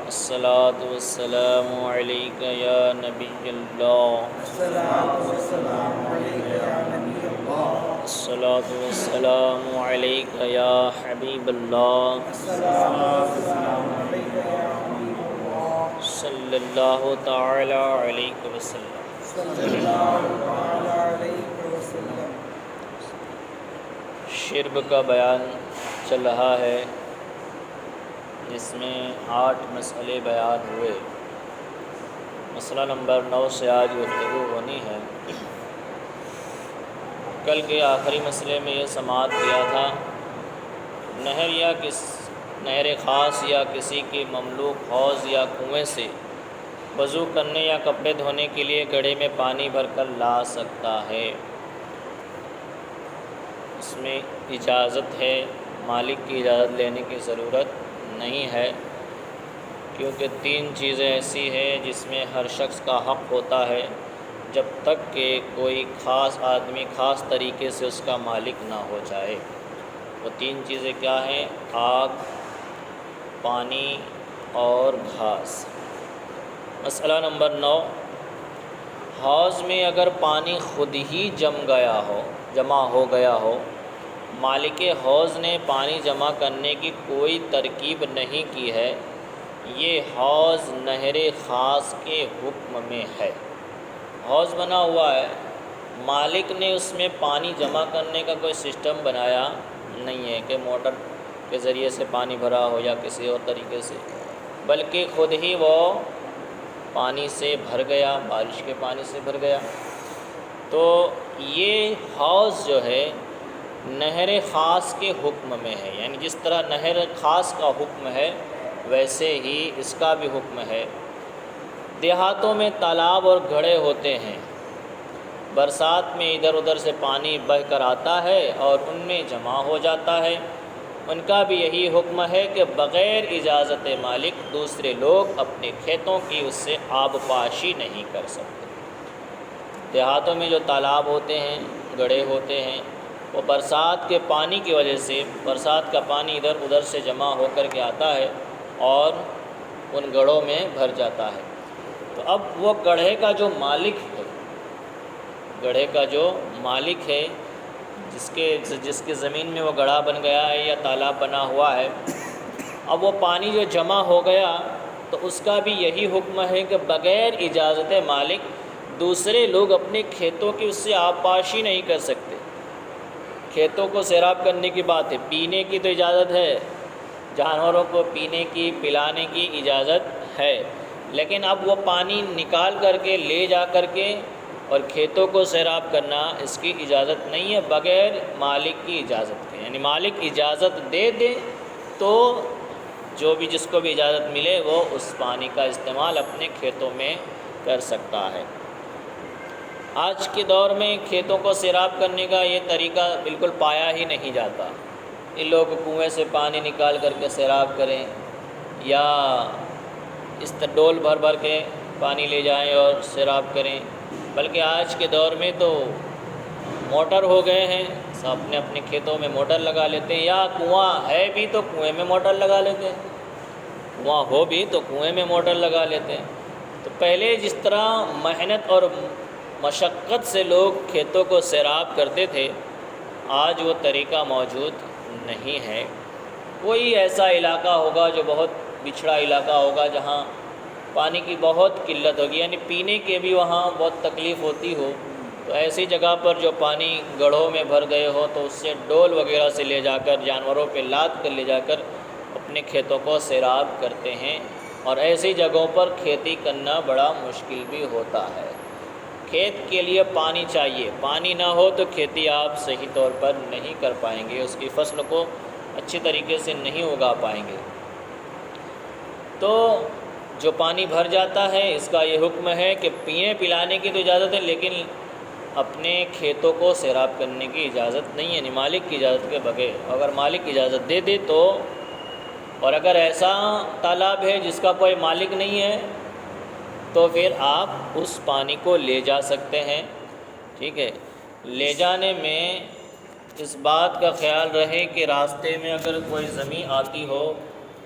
الصلاة والسلام علیک یا نبی اللہ، الصلاة والسلام علیک یا حبیب اللہ، صلی اللہ تعالی علیہ وسلم۔ شرب کا بیان چل رہا ہے، جس میں 8 مسئلے بیان ہوئے۔ مسئلہ نمبر 9 سے آج گفتگو ہونی ہے۔ کل کے آخری مسئلے میں یہ سماعت کیا تھا، نہر خاص یا کسی کے مملوک حوض یا کنویں سے وضو کرنے یا کپڑے دھونے کے لیے گڑھے میں پانی بھر کر لا سکتا ہے۔ اس میں اجازت ہے، مالک کی اجازت لینے کی ضرورت نہیں ہے، کیونکہ 3 چیزیں ایسی ہیں جس میں ہر شخص کا حق ہوتا ہے جب تک کہ کوئی خاص آدمی خاص طریقے سے اس کا مالک نہ ہو جائے۔ وہ 3 چیزیں کیا ہیں؟ آگ، پانی اور گھاس۔ مسئلہ نمبر 9، حوض میں اگر پانی خود ہی جمع ہو گیا ہو، مالک حوض نے پانی جمع کرنے کی کوئی ترکیب نہیں کی ہے، یہ حوض نہر خاص کے حکم میں ہے۔ حوض بنا ہوا ہے، مالک نے اس میں پانی جمع کرنے کا کوئی سسٹم بنایا نہیں ہے کہ موٹر کے ذریعے سے پانی بھرا ہو یا کسی اور طریقے سے، بلکہ خود ہی وہ پانی سے بھر گیا، بارش کے پانی سے بھر گیا۔ تو یہ حوض جو ہے نہر خاص کے حکم میں ہے، یعنی جس طرح نہر خاص کا حکم ہے ویسے ہی اس کا بھی حکم ہے۔ دیہاتوں میں تالاب اور گھڑے ہوتے ہیں، برسات میں ادھر ادھر سے پانی بہہ کر آتا ہے اور ان میں جمع ہو جاتا ہے۔ ان کا بھی یہی حکم ہے کہ بغیر اجازت مالک دوسرے لوگ اپنے کھیتوں کی اس سے آب پاشی نہیں کر سکتے۔ دیہاتوں میں جو تالاب ہوتے ہیں، گڑھے ہوتے ہیں، وہ برسات کے پانی کی وجہ سے، برسات کا پانی ادھر ادھر سے جمع ہو کر کے آتا ہے اور ان گڑھوں میں بھر جاتا ہے۔ تو اب وہ گڑھے کا جو مالک ہے، جس کے زمین میں وہ گڑھا بن گیا ہے یا تالاب بنا ہوا ہے، اب وہ پانی جو جمع ہو گیا تو اس کا بھی یہی حکم ہے کہ بغیر اجازت مالک دوسرے لوگ اپنے کھیتوں کی اس سے آب پاشی نہیں کر سکتے۔ کھیتوں کو سیراب کرنے کی بات ہے، پینے کی تو اجازت ہے، جانوروں کو پینے کی، پلانے کی اجازت ہے، لیکن اب وہ پانی نکال کر کے لے جا کر کے اور کھیتوں کو سیراب کرنا، اس کی اجازت نہیں ہے بغیر مالک کی اجازت کے۔ یعنی مالک اجازت دے دے تو جس کو بھی اجازت ملے وہ اس پانی کا استعمال اپنے کھیتوں میں کر سکتا ہے۔ آج کے دور میں کھیتوں کو سیراب کرنے کا یہ طریقہ بالکل پایا ہی نہیں جاتا۔ ان لوگ کنویں سے پانی نکال کر کے سیراب کریں یا اس ڈول بھر بھر کے پانی لے جائیں اور سیراب کریں، بلکہ آج کے دور میں تو موٹر ہو گئے ہیں، سب اپنے اپنے کھیتوں میں موٹر لگا لیتے ہیں، یا کنواں ہے بھی تو کنویں میں موٹر لگا لیتے ہیں، کنواں ہو بھی تو کنویں میں موٹر لگا لیتے ہیں۔ تو پہلے جس طرح محنت اور مشقت سے لوگ کھیتوں کو سیراب کرتے تھے، آج وہ طریقہ موجود نہیں ہے۔ کوئی ایسا علاقہ ہوگا جو بہت بچھڑا علاقہ ہوگا جہاں پانی کی بہت قلت ہوگی، یعنی پینے کے بھی وہاں بہت تکلیف ہوتی ہو، تو ایسی جگہ پر جو پانی گڑھوں میں بھر گئے ہو تو اس سے ڈول وغیرہ سے لے جا کر، جانوروں پہ لاد کر لے جا کر اپنے کھیتوں کو سیراب کرتے ہیں، اور ایسی جگہوں پر کھیتی کرنا بڑا مشکل بھی ہوتا ہے۔ کھیت کے لیے پانی چاہیے، پانی نہ ہو تو کھیتی آپ صحیح طور پر نہیں کر پائیں گے، اس کی فصل کو اچھی طریقے سے نہیں اگا پائیں گے۔ تو جو پانی بھر جاتا ہے اس کا یہ حکم ہے کہ پینے پلانے کی تو اجازت ہے، لیکن اپنے کھیتوں کو سیراب کرنے کی اجازت نہیں ہے، یعنی مالک کی اجازت کے بغیر۔ اگر مالک اجازت دے دے تو، اور اگر ایسا تالاب ہے جس کا کوئی مالک نہیں ہے تو پھر آپ اس پانی کو لے جا سکتے ہیں، ٹھیک ہے۔ لے جانے میں اس بات کا خیال رہے کہ راستے میں اگر کوئی زمین آتی ہو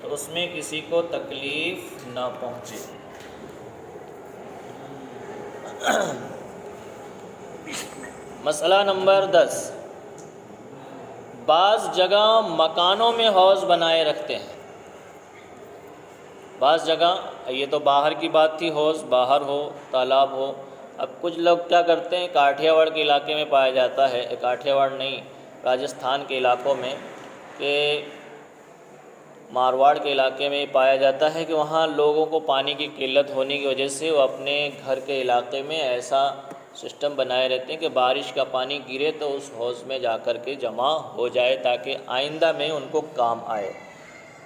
تو اس میں کسی کو تکلیف نہ پہنچے۔ مسئلہ نمبر 10، بعض جگہ مکانوں میں حوض بنائے رکھتے ہیں۔ بعض جگہ، یہ تو باہر کی بات تھی، حوض باہر ہو، تالاب ہو۔ اب کچھ لوگ کیا کرتے ہیں، کاٹھیا واڑ کے علاقے میں پایا جاتا ہے، کاٹھیا واڑ نہیں، راجستھان کے علاقوں میں، کہ مارواڑ کے علاقے میں پایا جاتا ہے کہ وہاں لوگوں کو پانی کی قلت ہونے کی وجہ سے وہ اپنے گھر کے علاقے میں ایسا سسٹم بنائے رہتے ہیں کہ بارش کا پانی گرے تو اس حوض میں جا کر کے جمع ہو جائے تاکہ آئندہ میں ان کو کام آئے۔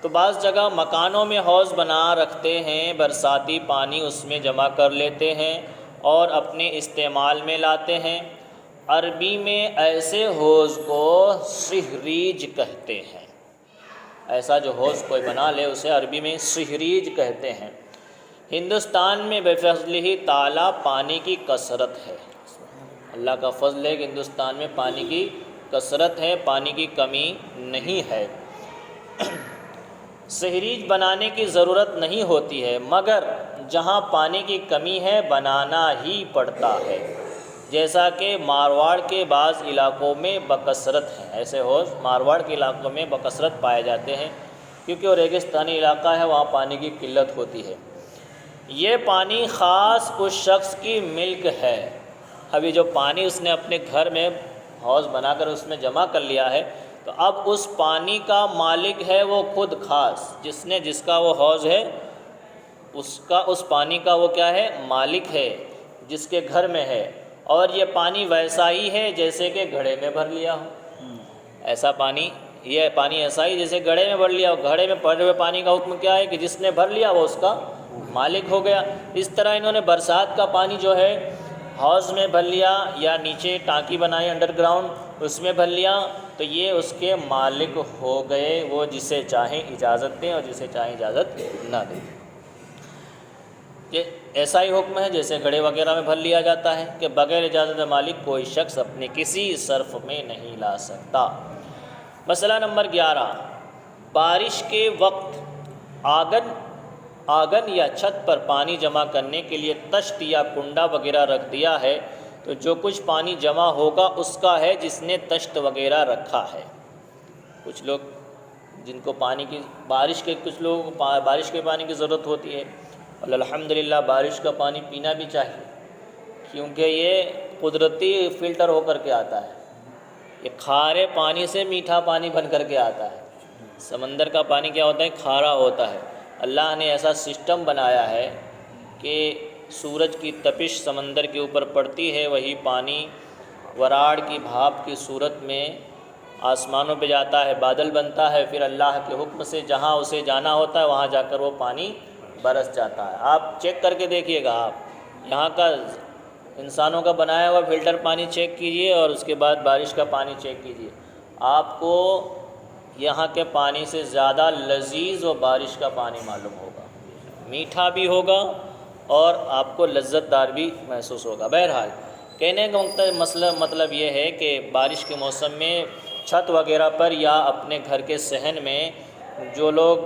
تو بعض جگہ مکانوں میں حوض بنا رکھتے ہیں، برساتی پانی اس میں جمع کر لیتے ہیں اور اپنے استعمال میں لاتے ہیں۔ عربی میں ایسے حوض کو سہریج کہتے ہیں۔ ایسا جو حوض کوئی بنا لے اسے عربی میں سہریج کہتے ہیں۔ ہندوستان میں بفضلہ تعالیٰ پانی کی کثرت ہے۔ اللہ کا فضل ہے کہ ہندوستان میں پانی کی کثرت ہے، پانی کی کمی نہیں ہے۔ سہریج بنانے کی ضرورت نہیں ہوتی ہے، مگر جہاں پانی کی کمی ہے بنانا ہی پڑتا ہے، جیسا کہ مارواڑ کے بعض علاقوں میں بکثرت ہیں۔ ایسے حوض مارواڑ کے علاقوں میں بکثرت پائے جاتے ہیں کیونکہ وہ ریگستانی علاقہ ہے، وہاں پانی کی قلت ہوتی ہے۔ یہ پانی خاص اس شخص کی ملک ہے۔ ابھی جو پانی اس نے اپنے گھر میں حوض بنا کر اس میں جمع کر لیا ہے، تو اب اس پانی کا مالک ہے وہ خود خاص، جس کا وہ حوض ہے اس پانی کا وہ کیا ہے، مالک ہے، جس کے گھر میں ہے۔ اور یہ پانی ویسا ہی ہے جیسے کہ گھڑے میں بھر لیا ہو۔ یہ پانی ایسا ہی جیسے گھڑے میں بھر لیا ہو۔ گھڑے میں بھرے ہوئے پانی کا حکم کیا ہے کہ جس نے بھر لیا وہ اس کا مالک ہو گیا۔ اس طرح انہوں نے برسات کا پانی جو ہے حوض میں بھر لیا یا نیچے ٹانکی بنائی انڈر گراؤنڈ اس میں بھر لیا، تو یہ اس کے مالک ہو گئے، وہ جسے چاہیں اجازت دیں اور جسے چاہیں اجازت نہ دیں۔ یہ ایسا ہی حکم ہے جیسے گھڑے وغیرہ میں بھر لیا جاتا ہے کہ بغیر اجازت مالک کوئی شخص اپنے کسی صرف میں نہیں لا سکتا۔ مسئلہ نمبر 11، بارش کے وقت آنگن یا چھت پر پانی جمع کرنے کے لیے تشت یا کنڈا وغیرہ رکھ دیا ہے تو جو کچھ پانی جمع ہوگا اس کا ہے جس نے تشت وغیرہ رکھا ہے۔ کچھ لوگ جن کو کچھ لوگوں کو بارش کے پانی کی ضرورت ہوتی ہے، اور الحمدللہ بارش کا پانی پینا بھی چاہیے کیونکہ یہ قدرتی فلٹر ہو کر کے آتا ہے۔ یہ کھارے پانی سے میٹھا پانی بن کر کے آتا ہے۔ سمندر کا پانی کیا ہوتا ہے، کھارا ہوتا ہے۔ اللہ نے ایسا سسٹم بنایا ہے کہ سورج کی تپش سمندر کے اوپر پڑتی ہے، وہی پانی وراڑ کی بھاپ کی صورت میں آسمانوں پہ جاتا ہے، بادل بنتا ہے، پھر اللہ کے حکم سے جہاں اسے جانا ہوتا ہے وہاں جا کر وہ پانی برس جاتا ہے۔ آپ چیک کر کے دیکھیے گا، آپ یہاں کا انسانوں کا بنایا ہوا فلٹر پانی چیک کیجئے اور اس کے بعد بارش کا پانی چیک کیجئے، آپ کو یہاں کے پانی سے زیادہ لذیذ و بارش کا پانی معلوم ہوگا، میٹھا بھی ہوگا اور آپ کو لذت دار بھی محسوس ہوگا۔ بہرحال کہنے کا مطلب یہ ہے کہ بارش کے موسم میں چھت وغیرہ پر یا اپنے گھر کے صحن میں جو لوگ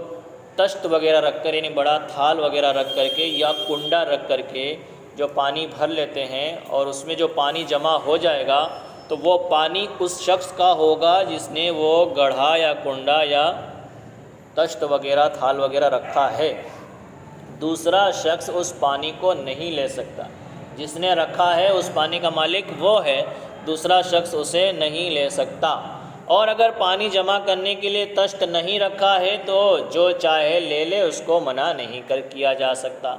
تشت وغیرہ رکھ کر، یعنی بڑا تھال وغیرہ رکھ کر کے یا کنڈا رکھ کر کے جو پانی بھر لیتے ہیں اور اس میں جو پانی جمع ہو جائے گا تو وہ پانی اس شخص کا ہوگا جس نے وہ گڑھا یا کنڈا یا تشت وغیرہ تھال وغیرہ رکھا ہے۔ دوسرا شخص اس پانی کو نہیں لے سکتا۔ جس نے رکھا ہے اس پانی کا مالک وہ ہے، دوسرا شخص اسے نہیں لے سکتا۔ اور اگر پانی جمع کرنے کے لیے تشت نہیں رکھا ہے تو جو چاہے لے لے، اس کو منع نہیں کیا جا سکتا۔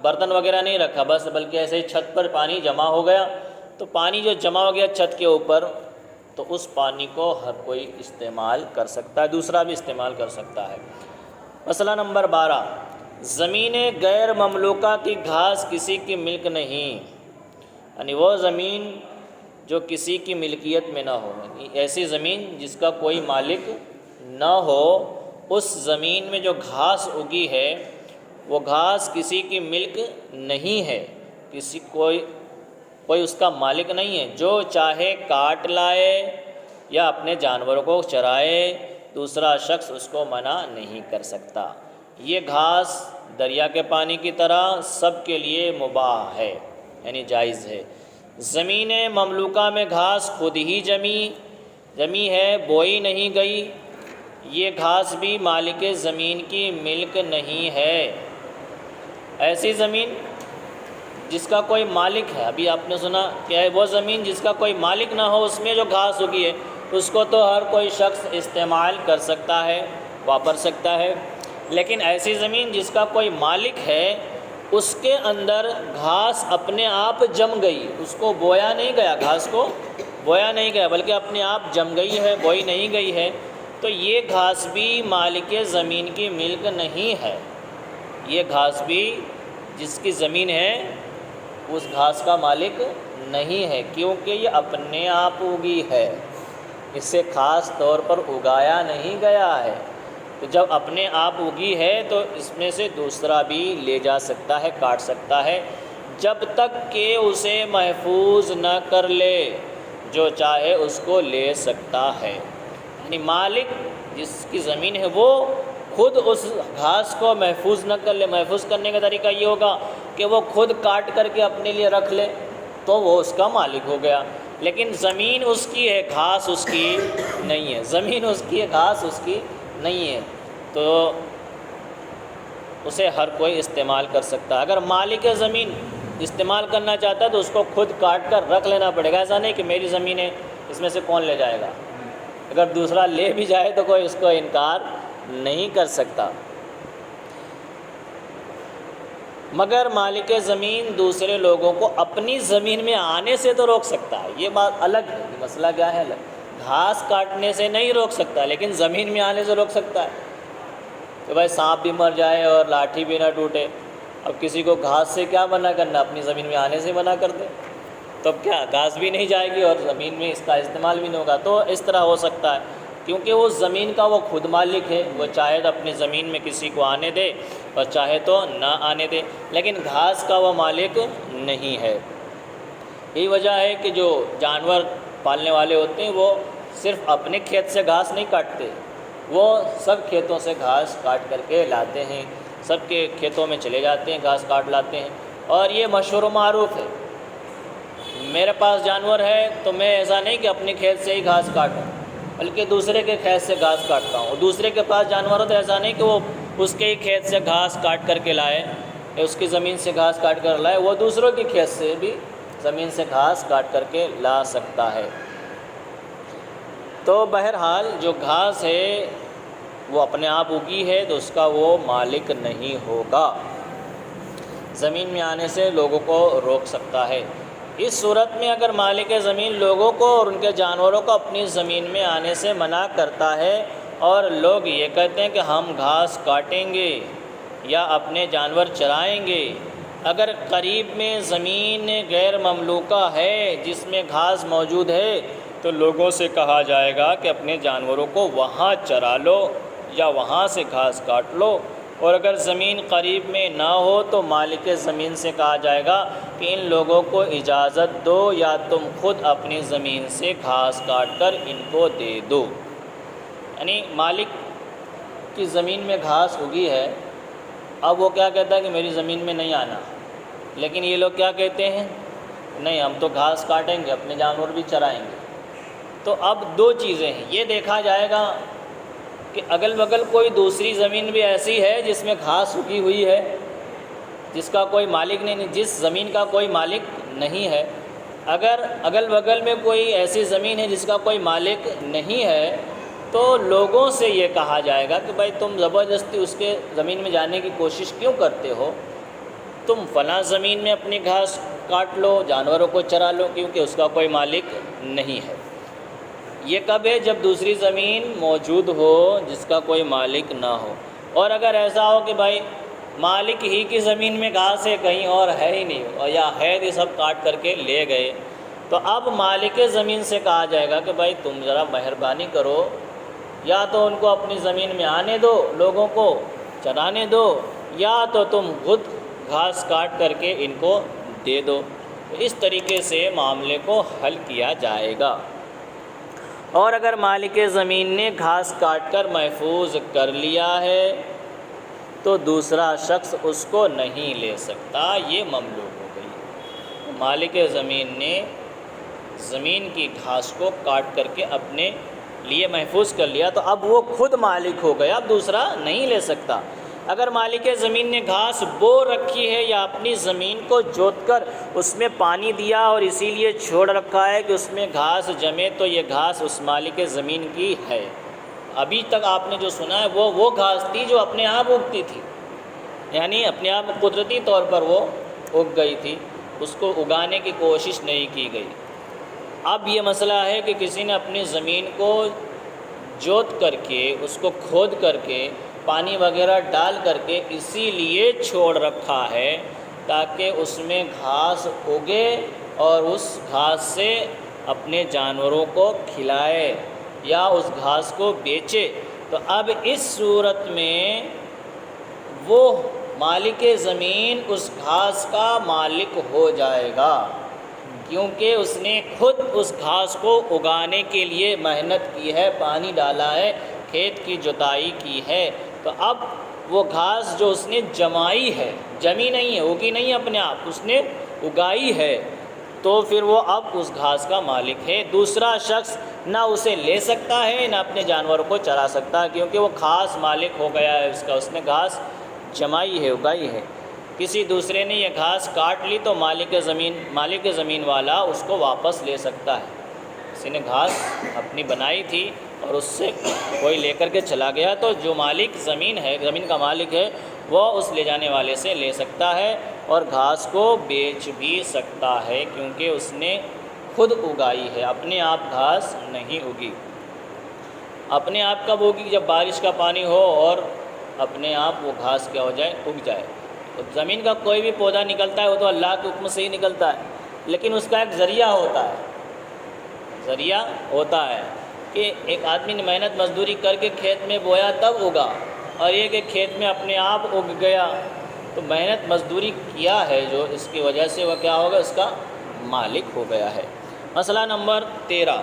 برتن وغیرہ نہیں رکھا بس، بلکہ ایسے ہی چھت پر پانی جمع ہو گیا، تو پانی جو جمع ہو گیا چھت کے اوپر، تو اس پانی کو ہر کوئی استعمال کر سکتا ہے، دوسرا بھی استعمال کر سکتا ہے۔ مسئلہ نمبر 12، زمین غیر مملوکہ کی گھاس کسی کی ملک نہیں، یعنی وہ زمین جو کسی کی ملکیت میں نہ ہو، ایسی زمین جس کا کوئی مالک نہ ہو، اس زمین میں جو گھاس اگی ہے وہ گھاس کسی کی ملک نہیں ہے، کوئی اس کا مالک نہیں ہے، جو چاہے کاٹ لائے یا اپنے جانوروں کو چرائے، دوسرا شخص اس کو منع نہیں کر سکتا۔ یہ گھاس دریا کے پانی کی طرح سب کے لیے مباح ہے، یعنی جائز ہے۔ زمین مملوکہ میں گھاس خود ہی جمی ہے، بوئی نہیں گئی۔ یہ گھاس بھی مالک زمین کی ملک نہیں ہے۔ ایسی زمین جس کا کوئی مالک ہے، ابھی آپ نے سنا کہ وہ زمین جس کا کوئی مالک نہ ہو، اس میں جو گھاس اگی ہے اس کو تو ہر کوئی شخص استعمال کر سکتا ہے، واپر سکتا ہے۔ لیکن ایسی زمین جس کا کوئی مالک ہے، اس کے اندر گھاس اپنے آپ جم گئی، اس کو بویا نہیں گیا، گھاس کو بویا نہیں گیا بلکہ اپنے آپ جم گئی ہے، بوئی نہیں گئی ہے، تو یہ گھاس بھی مالک زمین کی ملک نہیں ہے۔ یہ گھاس بھی جس کی زمین ہے اس گھاس کا مالک نہیں ہے، کیونکہ یہ اپنے آپ اگی ہے، اسے خاص طور پر اگایا نہیں گیا ہے۔ تو جب اپنے آپ اگی ہے تو اس میں سے دوسرا بھی لے جا سکتا ہے، کاٹ سکتا ہے، جب تک کہ اسے محفوظ نہ کر لے، جو چاہے اس کو لے سکتا ہے۔ یعنی مالک جس کی زمین ہے وہ خود اس گھاس کو محفوظ نہ کر لے۔ محفوظ کرنے کا طریقہ یہ ہوگا کہ وہ خود کاٹ کر کے اپنے لیے رکھ لے، تو وہ اس کا مالک ہو گیا۔ لیکن زمین اس کی ہے، گھاس اس کی نہیں ہے، زمین اس کی ہے، گھاس اس کی نہیں ہے، تو اسے ہر کوئی استعمال کر سکتا ہے۔ اگر مالک زمین استعمال کرنا چاہتا ہے تو اس کو خود کاٹ کر رکھ لینا پڑے گا، ایسا نہیں کہ میری زمین ہے اس میں سے کون لے جائے گا۔ اگر دوسرا لے بھی جائے تو کوئی اس کو انکار نہیں کر سکتا۔ مگر مالک زمین دوسرے لوگوں کو اپنی زمین میں آنے سے تو روک سکتا ہے، یہ بات الگ ہے۔ مسئلہ کیا ہے؟ الگ، گھاس کاٹنے سے نہیں روک سکتا، لیکن زمین میں آنے سے روک سکتا ہے کہ بھائی سانپ بھی مر جائے اور لاٹھی بھی نہ ٹوٹے۔ اب کسی کو گھاس سے کیا منع کرنا، اپنی زمین میں آنے سے منع کر دے، تب کیا گھاس بھی نہیں جائے گی اور زمین میں اس کا استعمال بھی نہیں ہوگا۔ تو اس طرح ہو سکتا ہے، کیونکہ وہ زمین کا وہ خود مالک ہے، وہ چاہے تو اپنی زمین میں کسی کو آنے دے اور چاہے تو نہ آنے دے، لیکن گھاس کا وہ مالک نہیں ہے۔ یہی وجہ ہے کہ جو جانور پالنے والے ہوتے ہیں وہ صرف اپنے کھیت سے گھاس نہیں کاٹتے، وہ سب کھیتوں سے گھاس کاٹ کر کے لاتے ہیں، سب کے کھیتوں میں چلے جاتے ہیں، گھاس کاٹ لاتے ہیں۔ اور یہ مشہور و معروف ہے، میرے پاس جانور ہے تو میں ایسا نہیں کہ اپنے کھیت سے ہی گھاس کاٹوں، بلکہ دوسرے کے کھیت سے گھاس کاٹتا ہوں۔ دوسرے کے پاس جانور ہو تو ایسا نہیں کہ وہ اس کے ہی کھیت سے گھاس کاٹ کر کے لائے، یا اس کی زمین سے گھاس کاٹ کر لائے، وہ دوسروں کے کھیت سے بھی زمین سے گھاس کاٹ کر کے لا سکتا ہے۔ تو بہرحال جو گھاس ہے وہ اپنے آپ اگی ہے تو اس کا وہ مالک نہیں ہوگا، زمین میں آنے سے لوگوں کو روک سکتا ہے۔ اس صورت میں اگر مالک زمین لوگوں کو اور ان کے جانوروں کو اپنی زمین میں آنے سے منع کرتا ہے اور لوگ یہ کہتے ہیں کہ ہم گھاس کاٹیں گے یا اپنے جانور چرائیں گے، اگر قریب میں زمین غیر مملوکہ ہے جس میں گھاس موجود ہے تو لوگوں سے کہا جائے گا کہ اپنے جانوروں کو وہاں چرا لو یا وہاں سے گھاس کاٹ لو، اور اگر زمین قریب میں نہ ہو تو مالک زمین سے کہا جائے گا کہ ان لوگوں کو اجازت دو یا تم خود اپنی زمین سے گھاس کاٹ کر ان کو دے دو۔ یعنی مالک کی زمین میں گھاس اگی ہے، اب وہ کیا کہتا ہے کہ میری زمین میں نہیں آنا، لیکن یہ لوگ کیا کہتے ہیں، نہیں ہم تو گھاس کاٹیں گے، اپنے جانور بھی چرائیں گے۔ تو اب دو چیزیں ہیں، یہ دیکھا جائے گا کہ اگل بغل کوئی دوسری زمین بھی ایسی ہے جس میں گھاس اگی ہوئی ہے، جس کا کوئی مالک نہیں، جس زمین کا کوئی مالک نہیں ہے۔ اگر اگل بغل میں کوئی ایسی زمین ہے جس کا کوئی مالک نہیں ہے تو لوگوں سے یہ کہا جائے گا کہ بھائی تم زبردستی اس کے زمین میں جانے کی کوشش کیوں کرتے ہو، تم فلاں زمین میں اپنی گھاس کاٹ لو، جانوروں کو چرا لو، کیونکہ اس کا کوئی مالک نہیں ہے۔ یہ کب ہے؟ جب دوسری زمین موجود ہو جس کا کوئی مالک نہ ہو۔ اور اگر ایسا ہو کہ بھائی مالک ہی کی زمین میں گھاس ہے، کہیں اور ہے ہی نہیں، اور یا ہے یہ سب کاٹ کر کے لے گئے، تو اب مالک زمین سے کہا جائے گا کہ بھائی تم ذرا مہربانی کرو، یا تو ان کو اپنی زمین میں آنے دو، لوگوں کو چرانے دو، یا تو تم خود گھاس کاٹ کر کے ان کو دے دو۔ اس طریقے سے معاملے کو حل کیا جائے گا۔ اور اگر مالک زمین نے گھاس کاٹ کر محفوظ کر لیا ہے تو دوسرا شخص اس کو نہیں لے سکتا، یہ مملوک ہو گئی۔ مالک زمین نے زمین کی گھاس کو کاٹ کر کے اپنے لیے محفوظ کر لیا تو اب وہ خود مالک ہو گیا، اب دوسرا نہیں لے سکتا۔ اگر مالک زمین نے گھاس بو رکھی ہے یا اپنی زمین کو جوت کر اس میں پانی دیا اور اسی لیے چھوڑ رکھا ہے کہ اس میں گھاس جمے تو یہ گھاس اس مالک زمین کی ہے۔ ابھی تک آپ نے جو سنا ہے وہ گھاس تھی جو اپنے آپ اگتی تھی، یعنی اپنے آپ قدرتی طور پر وہ اگ گئی تھی، اس کو اگانے کی کوشش نہیں کی گئی۔ اب یہ مسئلہ ہے کہ کسی نے اپنی زمین کو جوت کر کے اس کو کھود کر کے پانی وغیرہ ڈال کر کے اسی لیے چھوڑ رکھا ہے تاکہ اس میں گھاس اگے اور اس گھاس سے اپنے جانوروں کو کھلائے یا اس گھاس کو بیچے، تو اب اس صورت میں وہ مالک زمین اس گھاس کا مالک ہو جائے گا، کیونکہ اس نے خود اس گھاس کو اگانے کے لیے محنت کی ہے، پانی ڈالا ہے، کھیت کی جوتائی کی ہے۔ تو اب وہ گھاس جو اس نے جمائی ہے، جمی نہیں ہے، اگی نہیں اپنے آپ، اس نے اگائی ہے، تو پھر وہ اب اس گھاس کا مالک ہے۔ دوسرا شخص نہ اسے لے سکتا ہے نہ اپنے جانوروں کو چرا سکتا ہے، کیونکہ وہ خاص مالک ہو گیا ہے اس کا، اس نے گھاس جمائی ہے، اگائی ہے۔ کسی دوسرے نے یہ گھاس کاٹ لی تو مالک زمین والا اس کو واپس لے سکتا ہے۔ کسی نے گھاس اپنی بنائی تھی اور اس سے کوئی لے کر کے چلا گیا تو جو مالک زمین ہے، زمین کا مالک ہے، وہ اس لے جانے والے سے لے سکتا ہے اور گھاس کو بیچ بھی سکتا ہے، کیونکہ اس نے خود اگائی ہے، اپنے آپ گھاس نہیں اگی۔ اپنے آپ کب ہوگی؟ جب بارش کا پانی ہو اور اپنے آپ وہ گھاس کیا ہو جائے، اگ جائے۔ تو زمین کا کوئی بھی پودا نکلتا ہے وہ تو اللہ کے حکم سے ہی نکلتا ہے، لیکن اس کا ایک ذریعہ ہوتا ہے، ذریعہ ہوتا ہے کہ ایک آدمی نے محنت مزدوری کر کے کھیت میں بویا تب اگا، اور یہ کہ کھیت میں اپنے آپ اگ گیا، تو محنت مزدوری کیا ہے جو، اس کی وجہ سے وہ کیا ہوگا، اس کا مالک ہو گیا ہے۔ مسئلہ نمبر 13،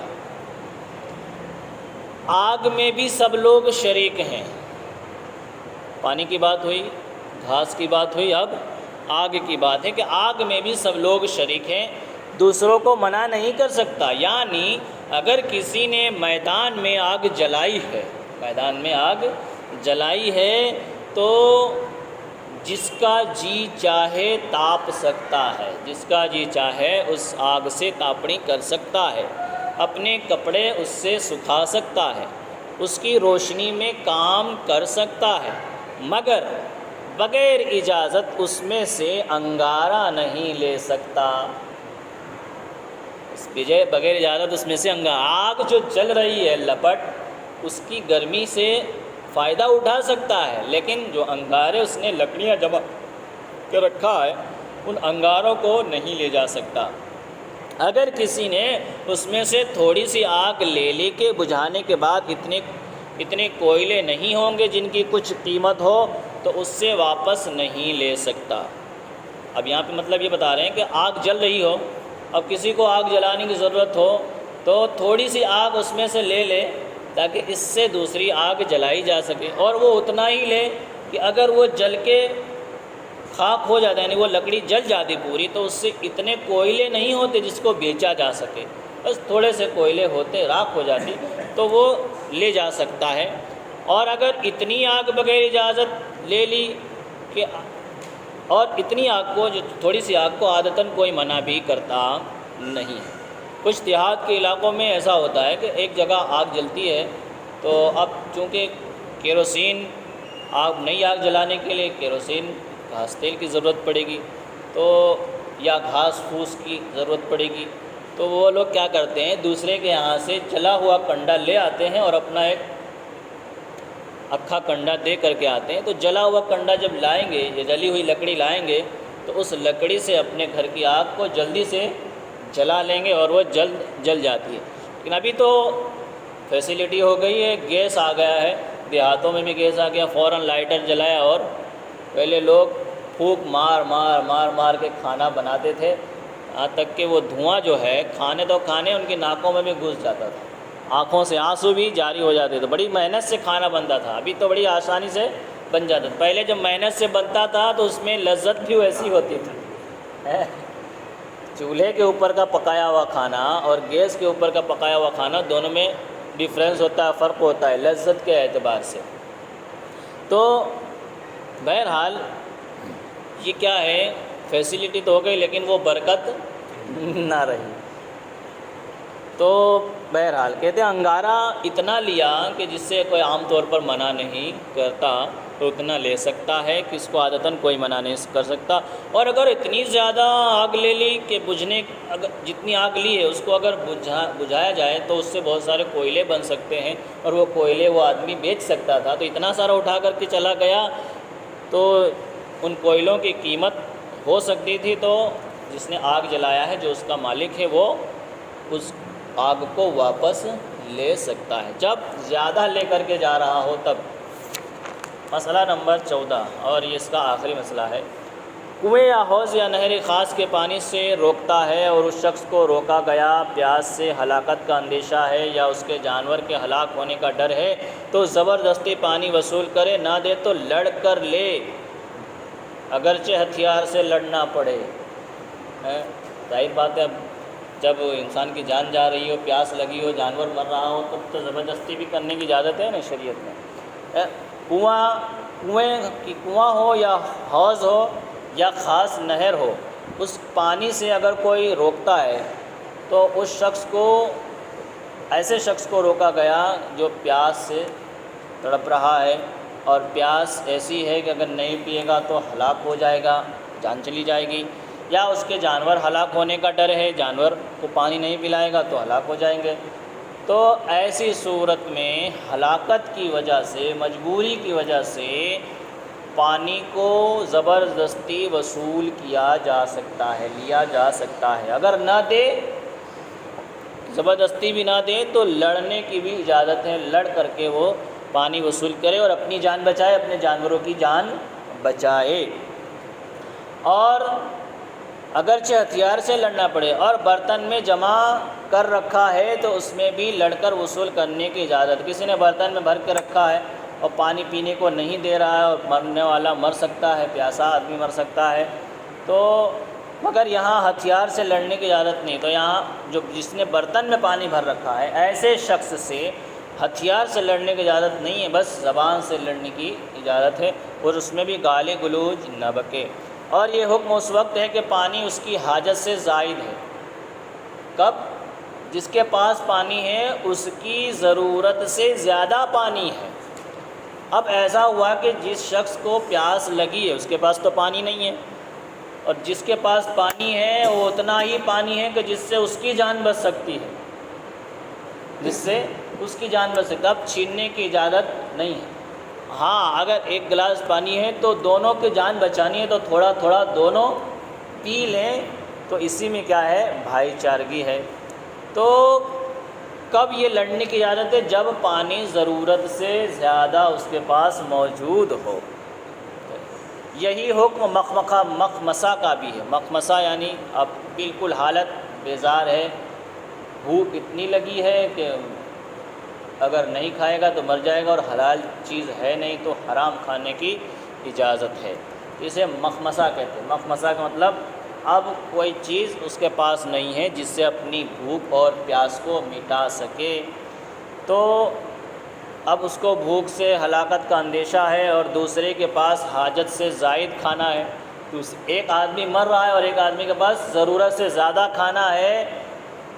آگ میں بھی سب لوگ شریک ہیں۔ پانی کی بات ہوئی، گھاس کی بات ہوئی، اب آگ کی بات ہے کہ آگ میں بھی سب لوگ شریک ہیں، دوسروں کو منع نہیں کر سکتا۔ یعنی اگر کسی نے میدان میں آگ جلائی ہے، میدان میں آگ جلائی ہے تو جس کا جی چاہے تاپ سکتا ہے، جس کا جی چاہے اس آگ سے تاپڑی کر سکتا ہے، اپنے کپڑے اس سے سکھا سکتا ہے، اس کی روشنی میں کام کر سکتا ہے، مگر بغیر اجازت اس میں سے انگارہ نہیں لے سکتا۔ بغیر اجازت اس میں سے آگ جو جل رہی ہے لپٹ، اس کی گرمی سے فائدہ اٹھا سکتا ہے، لیکن جو انگارے اس نے لکڑیاں جمع کر رکھا ہے ان انگاروں کو نہیں لے جا سکتا۔ اگر کسی نے اس میں سے تھوڑی سی آگ لے لی کہ بجھانے کے بعد اتنے کوئلے نہیں ہوں گے جن کی کچھ قیمت ہو، تو اس سے واپس نہیں لے سکتا۔ اب یہاں پہ مطلب یہ بتا رہے ہیں کہ آگ جل رہی ہو، اب کسی کو آگ جلانے کی ضرورت ہو تو تھوڑی سی آگ اس میں سے لے لے تاکہ اس سے دوسری آگ جلائی جا سکے، اور وہ اتنا ہی لے کہ اگر وہ جل کے خاک ہو جاتا ہے، یعنی وہ لکڑی جل جاتی پوری، تو اس سے اتنے کوئلے نہیں ہوتے جس کو بیچا جا سکے، بس تھوڑے سے کوئلے ہوتے، راکھ ہو جاتی، تو وہ لے جا سکتا ہے۔ اور اگر اتنی آگ بغیر اجازت لے لی کہ، اور اتنی آگ کو، جو تھوڑی سی آگ کو عادتاً کوئی منع بھی کرتا نہیں ہے۔ کچھ دیہات کے علاقوں میں ایسا ہوتا ہے کہ ایک جگہ آگ جلتی ہے تو اب چونکہ کیروسین، نئی آگ جلانے کے لیے کیروسین، گھاس تیل کی ضرورت پڑے گی، تو یا گھاس پھوس کی ضرورت پڑے گی، تو وہ لوگ کیا کرتے ہیں، دوسرے کے یہاں سے جلا ہوا کنڈا لے آتے ہیں اور اپنا ایک اکھا کنڈا دے کر کے آتے ہیں۔ تو جلا ہوا کنڈا جب لائیں گے یا جلی ہوئی لکڑی لائیں گے تو اس لکڑی سے اپنے گھر کی آگ کو جلدی سے جلا لیں گے اور وہ جل جاتی ہے۔ لیکن ابھی تو فیسیلٹی ہو گئی ہے، گیس آ گیا ہے، دیہاتوں میں بھی گیس آ گیا، فوراً لائٹر جلایا، اور پہلے لوگ پھونک مار کے کھانا بناتے تھے، یہاں تک کہ وہ دھواں جو ہے، کھانے ان کی ناکوں میں بھی گھس جاتا تھا، آنکھوں سے آنسو بھی جاری ہو جاتے تھے، بڑی محنت سے کھانا بنتا تھا، ابھی تو بڑی آسانی سے بن جاتا تھا، پہلے جب محنت سے بنتا تھا تو اس میں لذت بھی ویسی ہوتی تھی۔ چولہے کے اوپر کا پکایا ہوا کھانا اور گیس کے اوپر کا پکایا ہوا کھانا دونوں میں ڈیفرنس ہوتا ہے، فرق ہوتا ہے لذت کے اعتبار سے۔ تو بہرحال یہ کیا ہے، فیسیلیٹی تو ہو گئی لیکن وہ برکت نہ رہی۔ تو بہرحال کہتے ہیں انگارہ اتنا لیا کہ جس سے کوئی عام طور پر منع نہیں کرتا، تو اتنا لے سکتا ہے کہ اس کو عادتاً کوئی منع نہیں کر سکتا۔ اور اگر اتنی زیادہ آگ لے لی کہ بجھنے، اگر جتنی آگ لی ہے اس کو اگر بجھایا جائے تو اس سے بہت سارے کوئلے بن سکتے ہیں، اور وہ کوئلے وہ آدمی بیچ سکتا تھا، تو اتنا سارا اٹھا کر کے چلا گیا تو ان کوئلوں کی قیمت ہو سکتی تھی، تو جس نے آگ جلایا ہے، جو اس کا مالک ہے، وہ اس آگ کو واپس لے سکتا ہے جب زیادہ لے کر کے جا رہا ہو تب۔ مسئلہ نمبر 14، اور یہ اس کا آخری مسئلہ ہے، کنویں یا حوض یا نہر خاص کے پانی سے روکتا ہے اور اس شخص کو روکا گیا پیاس سے ہلاکت کا اندیشہ ہے یا اس کے جانور کے ہلاک ہونے کا ڈر ہے، تو زبردستی پانی وصول کرے، نہ دے تو لڑ کر لے، اگرچہ ہتھیار سے لڑنا پڑے۔ ظاہر بات ہے، اب جب انسان کی جان جا رہی ہو، پیاس لگی ہو، جانور مر رہا ہو، تب تو زبردستی بھی کرنے کی اجازت ہے نا شریعت میں۔ کنواں ہو یا حوض ہو یا خاص نہر ہو، اس پانی سے اگر کوئی روکتا ہے تو اس شخص کو، ایسے شخص کو روکا گیا جو پیاس سے تڑپ رہا ہے، اور پیاس ایسی ہے کہ اگر نہیں پیے گا تو ہلاک ہو جائے گا، جان چلی جائے گی، یا اس کے جانور ہلاک ہونے کا ڈر ہے، جانور کو پانی نہیں پلائے گا تو ہلاک ہو جائیں گے۔ تو ایسی صورت میں ہلاکت کی وجہ سے، مجبوری کی وجہ سے پانی کو زبردستی وصول کیا جا سکتا ہے، لیا جا سکتا ہے۔ اگر نہ دے، زبردستی بھی نہ دے تو لڑنے کی بھی اجازت ہے، لڑ کر کے وہ پانی وصول کرے اور اپنی جان بچائے، اپنے جانوروں کی جان بچائے۔ اور اگرچہ ہتھیار سے لڑنا پڑے، اور برتن میں جمع کر رکھا ہے تو اس میں بھی لڑ کر وصول کرنے کی اجازت۔ کسی نے برتن میں بھر کے رکھا ہے اور پانی پینے کو نہیں دے رہا ہے، اور مرنے والا مر سکتا ہے، پیاسا آدمی مر سکتا ہے، تو مگر یہاں ہتھیار سے لڑنے کی اجازت نہیں، تو یہاں جس نے برتن میں پانی بھر رکھا ہے، ایسے شخص سے ہتھیار سے لڑنے کی اجازت نہیں ہے، بس زبان سے لڑنے کی اجازت ہے، اور اس میں بھی گالی گلوچ نہ بکے۔ اور یہ حکم اس وقت ہے کہ پانی اس کی حاجت سے زائد ہے۔ کب؟ جس کے پاس پانی ہے اس کی ضرورت سے زیادہ پانی ہے۔ اب ایسا ہوا کہ جس شخص کو پیاس لگی ہے اس کے پاس تو پانی نہیں ہے، اور جس کے پاس پانی ہے وہ اتنا ہی پانی ہے کہ جس سے اس کی جان بچ سکتی ہے، جس سے اس کی جان بچ سکتی ہے۔ اب چھیننے کی اجازت نہیں ہے۔ ہاں، اگر ایک گلاس پانی ہے تو دونوں کی جان بچانی ہے تو تھوڑا تھوڑا دونوں پی لیں، تو اسی میں کیا ہے، بھائی چارگی ہے۔ تو کب یہ لڑنے کی اجازت ہے؟ جب پانی ضرورت سے زیادہ اس کے پاس موجود ہو۔ یہی حکم مخمصہ کا بھی ہے۔ مخمصہ یعنی اب بالکل حالت بیزار ہے، بھوک اتنی لگی ہے کہ اگر نہیں کھائے گا تو مر جائے گا، اور حلال چیز ہے نہیں تو حرام کھانے کی اجازت ہے، اسے مخمصہ کہتے ہیں۔ مخمصہ کا مطلب اب کوئی چیز اس کے پاس نہیں ہے جس سے اپنی بھوک اور پیاس کو مٹا سکے، تو اب اس کو بھوک سے ہلاکت کا اندیشہ ہے اور دوسرے کے پاس حاجت سے زائد کھانا ہے، تو ایک آدمی مر رہا ہے اور ایک آدمی کے پاس ضرورت سے زیادہ کھانا ہے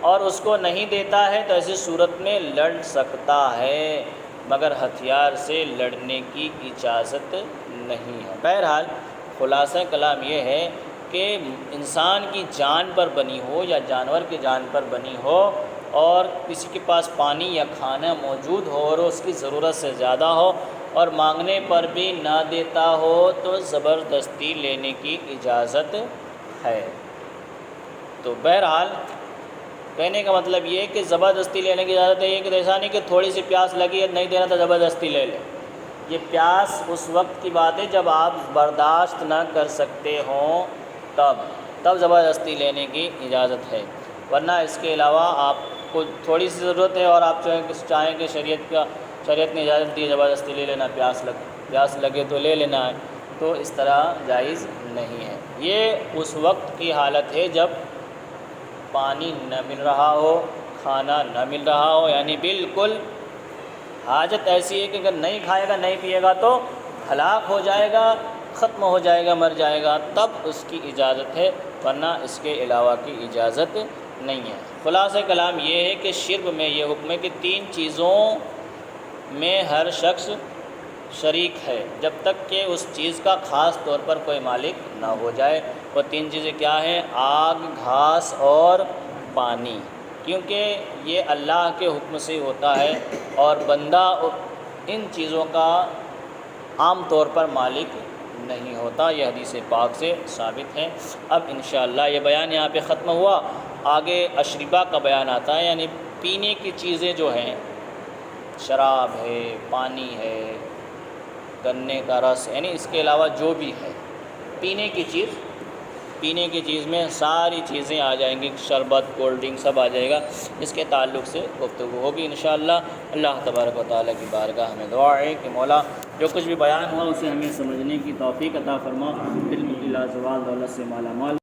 اور اس کو نہیں دیتا ہے، تو ایسی صورت میں لڑ سکتا ہے، مگر ہتھیار سے لڑنے کی اجازت نہیں ہے۔ بہرحال خلاصہ کلام یہ ہے کہ انسان کی جان پر بنی ہو یا جانور کی جان پر بنی ہو، اور کسی کے پاس پانی یا کھانا موجود ہو اور اس کی ضرورت سے زیادہ ہو اور مانگنے پر بھی نہ دیتا ہو، تو زبردستی لینے کی اجازت ہے۔ تو بہرحال کہنے کا مطلب یہ کہ زبردستی لینے کی اجازت ہے، یہ کہ ایسا نہیں کہ تھوڑی سی پیاس لگی ہے نہیں دینا تو زبردستی لے لیں۔ یہ پیاس اس وقت کی بات ہے جب آپ برداشت نہ کر سکتے ہوں، تب زبردستی لینے کی اجازت ہے، ورنہ اس کے علاوہ آپ کو تھوڑی سی ضرورت ہے اور آپ چاہیں کہ شریعت نے اجازت دی زبردستی لے لینا، پیاس لگے تو لے لینا ہے، تو اس طرح جائز نہیں ہے۔ یہ اس وقت کی حالت ہے جب پانی نہ مل رہا ہو، کھانا نہ مل رہا ہو، یعنی بالکل حاجت ایسی ہے کہ اگر نہیں کھائے گا نہیں پیے گا تو ہلاک ہو جائے گا، ختم ہو جائے گا، مر جائے گا، تب اس کی اجازت ہے، ورنہ اس کے علاوہ کی اجازت نہیں ہے۔ خلاصہ کلام یہ ہے کہ شرب میں یہ حکم ہے کہ 3 چیزوں میں ہر شخص شریک ہے جب تک کہ اس چیز کا خاص طور پر کوئی مالک نہ ہو جائے۔ وہ 3 چیزیں کیا ہیں؟ آگ، گھاس اور پانی، کیونکہ یہ اللہ کے حکم سے ہوتا ہے اور بندہ ان چیزوں کا عام طور پر مالک نہیں ہوتا، یہ حدیث پاک سے ثابت ہے۔ اب انشاءاللہ یہ بیان یہاں پہ ختم ہوا، آگے اشربہ کا بیان آتا ہے، یعنی پینے کی چیزیں جو ہیں، شراب ہے، پانی ہے، گنے کا رس، یعنی اس کے علاوہ جو بھی ہے پینے کی چیز میں ساری چیزیں آ جائیں گی، شربت، کولڈ ڈرنک سب آ جائے گا، اس کے تعلق سے گفتگو ہوگی انشاءاللہ۔ اللہ تبارک و تعالیٰ کی بارگاہ ہمیں دعا ہے کہ مولا جو کچھ بھی بیان ہوا اسے ہمیں سمجھنے کی توفیق عطا فرما، علم کی لازوال دولت سے مالا مال